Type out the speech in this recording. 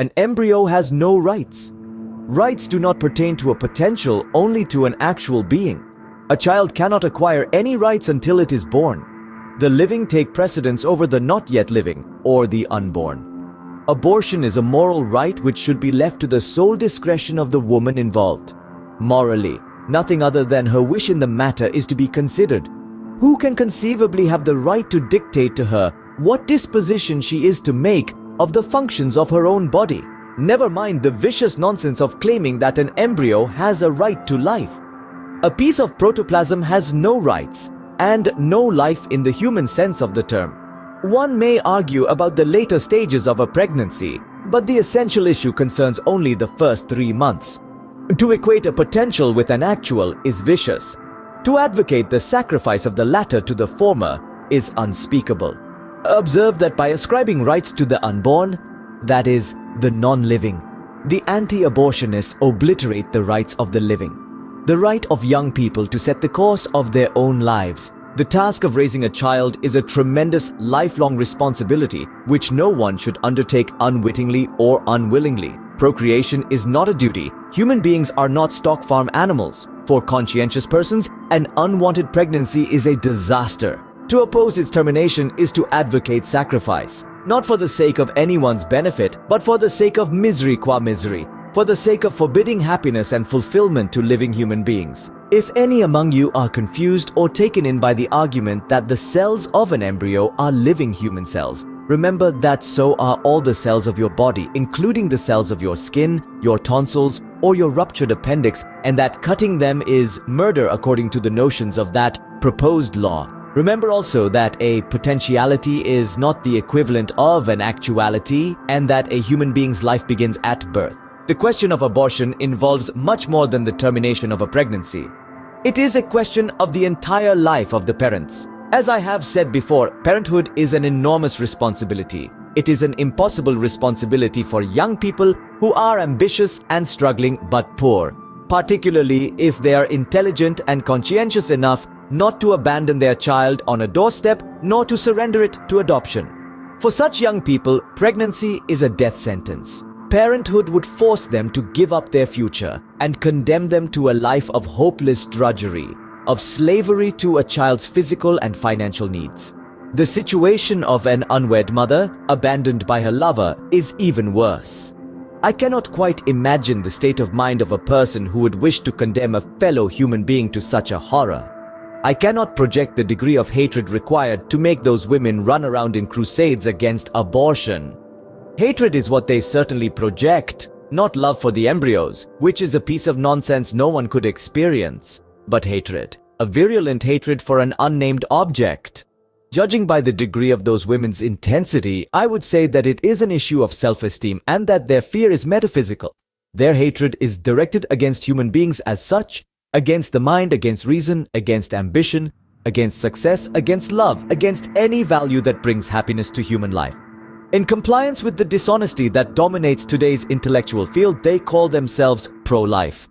An embryo has no rights. Rights do not pertain to a potential, only to an actual being. A child cannot acquire any rights until it is born. The living take precedence over the not yet living, or the unborn. Abortion is a moral right which should be left to the sole discretion of the woman involved. Morally, nothing other than her wish in the matter is to be considered. Who can conceivably have the right to dictate to her what disposition she is to make of the functions of her own body? Never mind the vicious nonsense of claiming that an embryo has a right to life. A piece of protoplasm has no rights, and no life in the human sense of the term. One may argue about the later stages of a pregnancy, but the essential issue concerns only the first 3 months. To equate a potential with an actual is vicious. To advocate the sacrifice of the latter to the former is unspeakable. Observe that by ascribing rights to the unborn, that is, the non-living, the anti-abortionists obliterate the rights of the living. The right of young people to set the course of their own lives. The task of raising a child is a tremendous lifelong responsibility which no one should undertake unwittingly or unwillingly. Procreation is not a duty. Human beings are not stock farm animals. For conscientious persons, an unwanted pregnancy is a disaster. To oppose its termination is to advocate sacrifice, not for the sake of anyone's benefit, but for the sake of misery qua misery, for the sake of forbidding happiness and fulfillment to living human beings. If any among you are confused or taken in by the argument that the cells of an embryo are living human cells, remember that so are all the cells of your body, including the cells of your skin, your tonsils, or your ruptured appendix, and that cutting them is murder according to the notions of that proposed law. Remember also that a potentiality is not the equivalent of an actuality, and that a human being's life begins at birth. The question of abortion involves much more than the termination of a pregnancy. It is a question of the entire life of the parents. As I have said before, parenthood is an enormous responsibility. It is an impossible responsibility for young people who are ambitious and struggling but poor, particularly if they are intelligent and conscientious enough not to abandon their child on a doorstep nor to surrender it to adoption. For such young people, pregnancy is a death sentence. Parenthood would force them to give up their future and condemn them to a life of hopeless drudgery, of slavery to a child's physical and financial needs. The situation of an unwed mother, abandoned by her lover, is even worse. I cannot quite imagine the state of mind of a person who would wish to condemn a fellow human being to such a horror. I cannot project the degree of hatred required to make those women run around in crusades against abortion. Hatred is what they certainly project, not love for the embryos, which is a piece of nonsense no one could experience, but hatred, a virulent hatred for an unnamed object. Judging by the degree of those women's intensity, I would say that it is an issue of self-esteem and that their fear is metaphysical. Their hatred is directed against human beings as such, against the mind, against reason, against ambition, against success, against love, against any value that brings happiness to human life. In compliance with the dishonesty that dominates today's intellectual field, they call themselves pro-life.